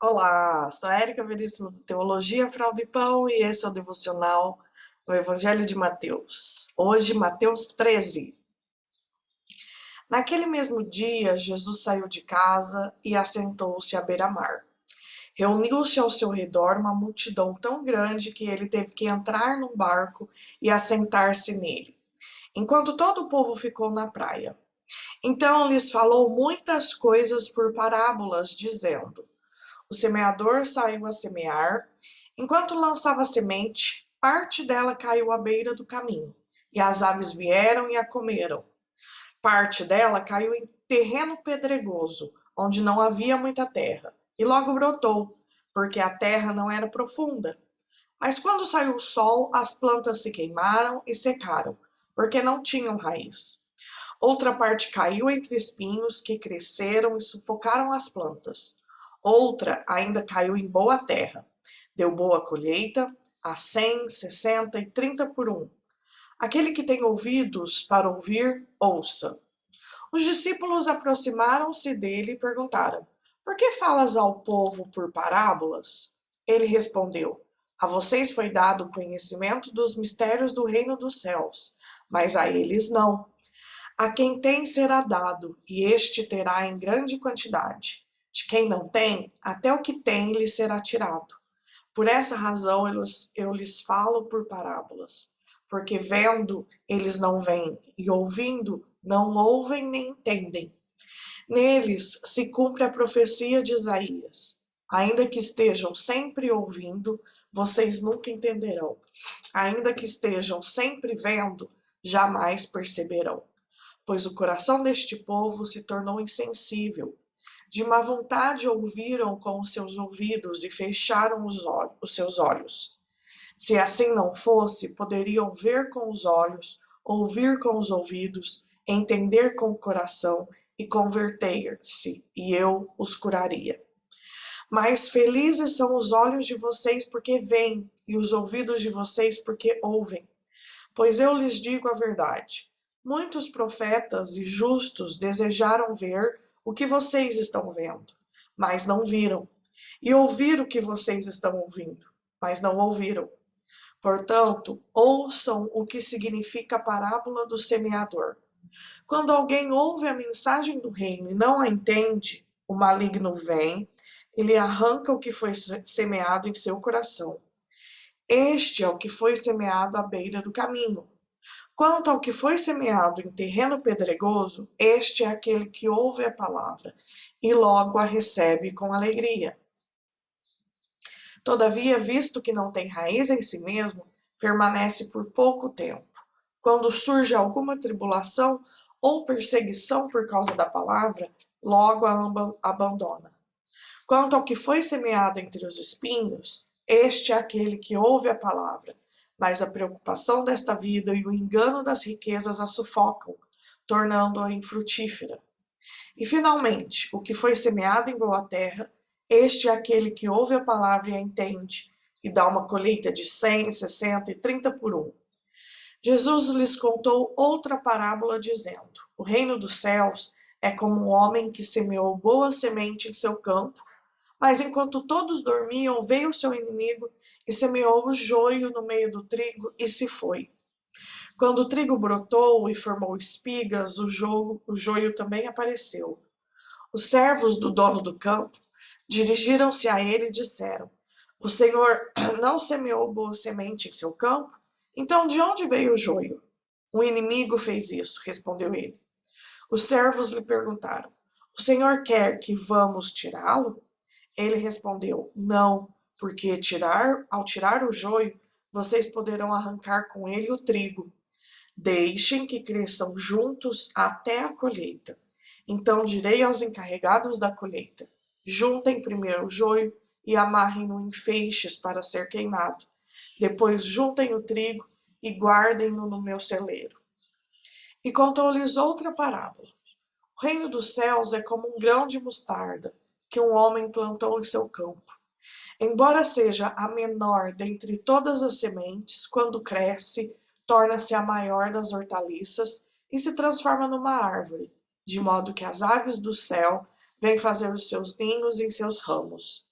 Olá, sou a Érica Veríssimo do Teologia, Fralda e Pão e esse é o devocional no Evangelho de Mateus. Hoje, Mateus 13. Naquele mesmo dia, Jesus saiu de casa e assentou-se à beira-mar. Reuniu-se ao seu redor uma multidão tão grande que ele teve que entrar num barco e assentar-se nele, enquanto todo o povo ficou na praia. Então lhes falou muitas coisas por parábolas, dizendo: O semeador saiu a semear. Enquanto lançava a semente, parte dela caiu à beira do caminho, e as aves vieram e a comeram. Parte dela caiu em terreno pedregoso, onde não havia muita terra, e logo brotou, porque a terra não era profunda. Mas quando saiu o sol, as plantas se queimaram e secaram, porque não tinham raiz. Outra parte caiu entre espinhos que cresceram e sufocaram as plantas. Outra ainda caiu em boa terra. Deu boa colheita, a 100, 60 e 30 por um. Aquele que tem ouvidos para ouvir, ouça. Os discípulos aproximaram-se dele e perguntaram: Por que falas ao povo por parábolas? Ele respondeu: A vocês foi dado o conhecimento dos mistérios do reino dos céus, mas a eles não. A quem tem será dado, e este terá em grande quantidade. De quem não tem, até o que tem lhe será tirado. Por essa razão eu lhes falo por parábolas, porque vendo eles não veem, e ouvindo não ouvem nem entendem. Neles se cumpre a profecia de Isaías. Ainda que estejam sempre ouvindo, vocês nunca entenderão. Ainda que estejam sempre vendo, jamais perceberão. Pois o coração deste povo se tornou insensível. De má vontade ouviram com os seus ouvidos e fecharam os seus olhos. Se assim não fosse, poderiam ver com os olhos, ouvir com os ouvidos, entender com o coração e converter-se, e eu os curaria. Mas felizes são os olhos de vocês porque veem, e os ouvidos de vocês porque ouvem. Pois eu lhes digo a verdade: muitos profetas e justos desejaram ver o que vocês estão vendo, mas não viram, e ouvir o que vocês estão ouvindo, mas não ouviram. Portanto, ouçam o que significa a parábola do semeador. Quando alguém ouve a mensagem do reino e não a entende, o maligno vem, ele arranca o que foi semeado em seu coração. Este é o que foi semeado à beira do caminho. Quanto ao que foi semeado em terreno pedregoso, este é aquele que ouve a palavra e logo a recebe com alegria. Todavia, visto que não tem raiz em si mesmo, permanece por pouco tempo. Quando surge alguma tribulação ou perseguição por causa da palavra, logo a abandona. Quanto ao que foi semeado entre os espinhos, este é aquele que ouve a palavra, mas a preocupação desta vida e o engano das riquezas a sufocam, tornando-a infrutífera. E, finalmente, o que foi semeado em boa terra, este é aquele que ouve a palavra e a entende, e dá uma colheita de 100, 60 e 30 por um. Jesus lhes contou outra parábola, dizendo: O reino dos céus é como um homem que semeou boa semente em seu campo, mas enquanto todos dormiam, veio o seu inimigo e semeou o joio no meio do trigo e se foi. Quando o trigo brotou e formou espigas, o joio também apareceu. Os servos do dono do campo dirigiram-se a ele e disseram: O senhor não semeou boa semente em seu campo? Então de onde veio o joio? O inimigo fez isso, respondeu ele. Os servos lhe perguntaram: O senhor quer que vamos tirá-lo? Ele respondeu: Não, porque ao tirar o joio, vocês poderão arrancar com ele o trigo. Deixem que cresçam juntos até a colheita. Então direi aos encarregados da colheita: juntem primeiro o joio e amarrem-no em feixes para ser queimado. Depois juntem o trigo e guardem-no no meu celeiro. E contou-lhes outra parábola. O reino dos céus é como um grão de mostarda que um homem plantou em seu campo. Embora seja a menor dentre todas as sementes, quando cresce, torna-se a maior das hortaliças e se transforma numa árvore, de modo que as aves do céu vêm fazer os seus ninhos em seus ramos.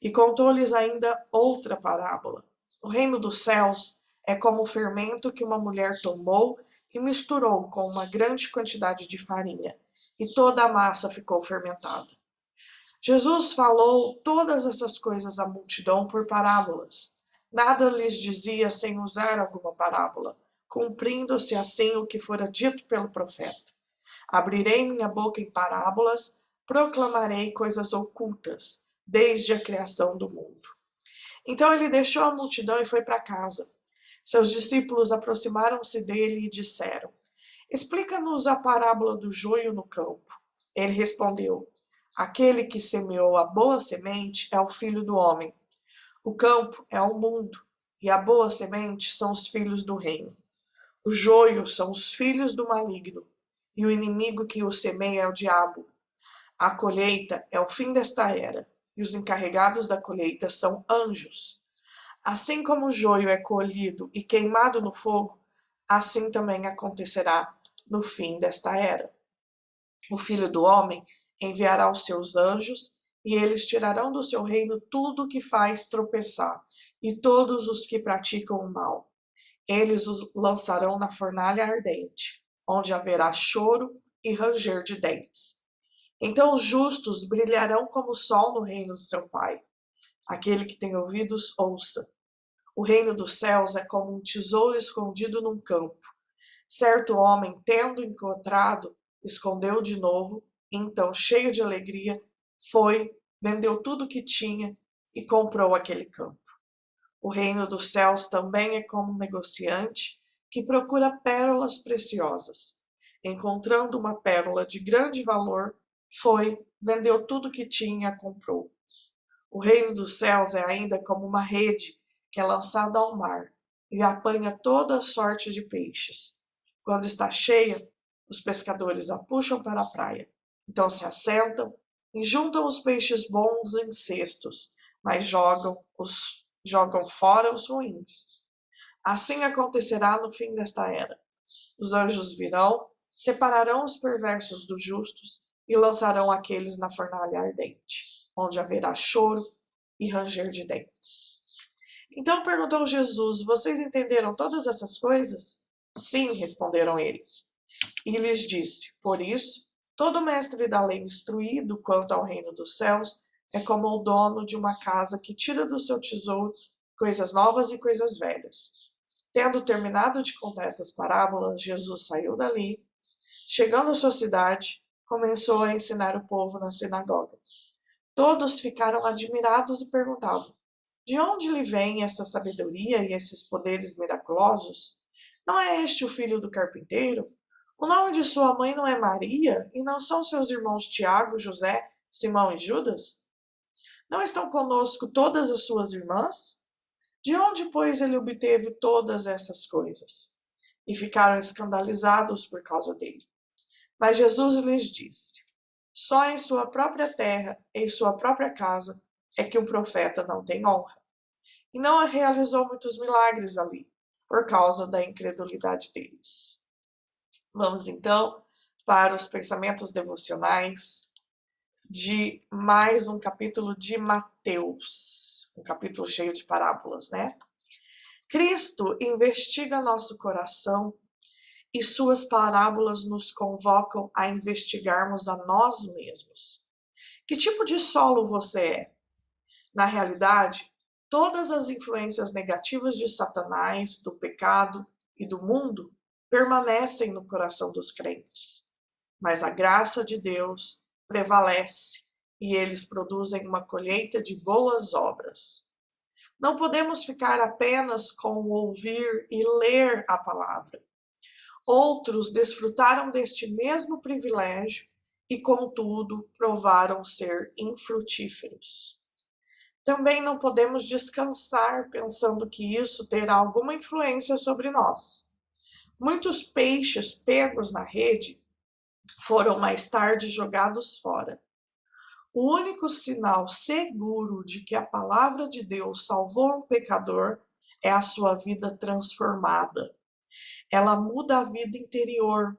E contou-lhes ainda outra parábola. O reino dos céus é como o fermento que uma mulher tomou e misturou com uma grande quantidade de farinha, e toda a massa ficou fermentada. Jesus falou todas essas coisas à multidão por parábolas. Nada lhes dizia sem usar alguma parábola, cumprindo-se assim o que fora dito pelo profeta. Abrirei minha boca em parábolas, proclamarei coisas ocultas, desde a criação do mundo. Então ele deixou a multidão e foi para casa. Seus discípulos aproximaram-se dele e disseram: Explica-nos a parábola do joio no campo. Ele respondeu: Aquele que semeou a boa semente é o filho do homem. O campo é o mundo, e a boa semente são os filhos do reino. O joio são os filhos do maligno, e o inimigo que o semeia é o diabo. A colheita é o fim desta era, e os encarregados da colheita são anjos. Assim como o joio é colhido e queimado no fogo, assim também acontecerá no fim desta era. O Filho do Homem enviará os seus anjos, e eles tirarão do seu reino tudo que faz tropeçar, e todos os que praticam o mal. Eles os lançarão na fornalha ardente, onde haverá choro e ranger de dentes. Então os justos brilharão como o sol no reino de seu Pai. Aquele que tem ouvidos, ouça. O reino dos céus é como um tesouro escondido num campo. Certo homem, tendo encontrado, escondeu de novo, e então, cheio de alegria, foi, vendeu tudo o que tinha e comprou aquele campo. O reino dos céus também é como um negociante que procura pérolas preciosas. Encontrando uma pérola de grande valor, foi, vendeu tudo o que tinha e a comprou. O reino dos céus é ainda como uma rede que é lançada ao mar e apanha toda sorte de peixes. Quando está cheia, os pescadores a puxam para a praia. Então se assentam e juntam os peixes bons em cestos, mas jogam fora os ruins. Assim acontecerá no fim desta era. Os anjos virão, separarão os perversos dos justos e lançarão aqueles na fornalha ardente, onde haverá choro e ranger de dentes. Então perguntou Jesus: Vocês entenderam todas essas coisas? Sim, responderam eles. E lhes disse: Por isso, todo mestre da lei instruído quanto ao reino dos céus é como o dono de uma casa que tira do seu tesouro coisas novas e coisas velhas. Tendo terminado de contar essas parábolas, Jesus saiu dali. Chegando à sua cidade, começou a ensinar o povo na sinagoga. Todos ficaram admirados e perguntavam: De onde lhe vem essa sabedoria e esses poderes miraculosos? Não é este o filho do carpinteiro? O nome de sua mãe não é Maria? E não são seus irmãos Tiago, José, Simão e Judas? Não estão conosco todas as suas irmãs? De onde, pois, ele obteve todas essas coisas? E ficaram escandalizados por causa dele. Mas Jesus lhes disse: Só em sua própria terra, em sua própria casa, é que um profeta não tem honra. E não realizou muitos milagres ali, por causa da incredulidade deles. Vamos então para os pensamentos devocionais de mais um capítulo de Mateus, um capítulo cheio de parábolas, né? Cristo investiga nosso coração e suas parábolas nos convocam a investigarmos a nós mesmos. Que tipo de solo você é? Na realidade, todas as influências negativas de Satanás, do pecado e do mundo permanecem no coração dos crentes. Mas a graça de Deus prevalece e eles produzem uma colheita de boas obras. Não podemos ficar apenas com o ouvir e ler a palavra. Outros desfrutaram deste mesmo privilégio e, contudo, provaram ser infrutíferos. Também não podemos descansar pensando que isso terá alguma influência sobre nós. Muitos peixes pegos na rede foram mais tarde jogados fora. O único sinal seguro de que a palavra de Deus salvou um pecador é a sua vida transformada. Ela muda a vida interior,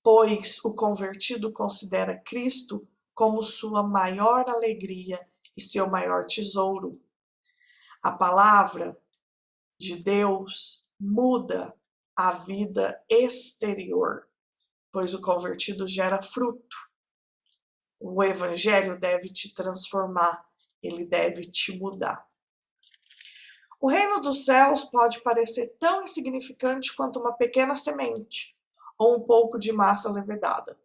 pois o convertido considera Cristo como sua maior alegria e seu maior tesouro. A palavra de Deus muda a vida exterior, pois o convertido gera fruto. O evangelho deve te transformar, ele deve te mudar. O reino dos céus pode parecer tão insignificante quanto uma pequena semente ou um pouco de massa levedada,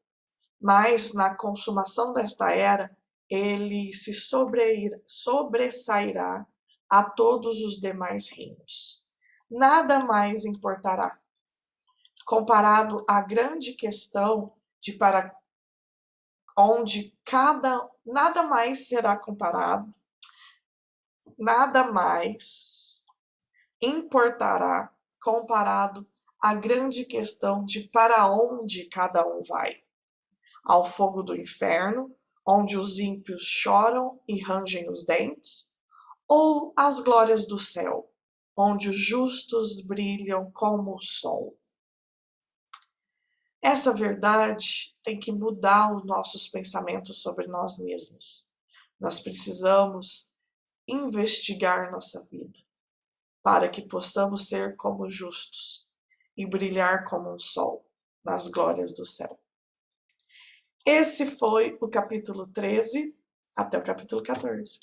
mas na consumação desta era, ele se sobressairá a todos os demais reinos. Nada mais importará, comparado à grande questão de para onde nada mais será comparado, nada mais importará comparado à grande questão de para onde cada um vai. Ao fogo do inferno, onde os ímpios choram e rangem os dentes, ou às glórias do céu, onde os justos brilham como o sol. Essa verdade tem que mudar os nossos pensamentos sobre nós mesmos. Nós precisamos investigar nossa vida para que possamos ser como justos e brilhar como um sol nas glórias do céu. Esse foi o capítulo 13, até o capítulo 14.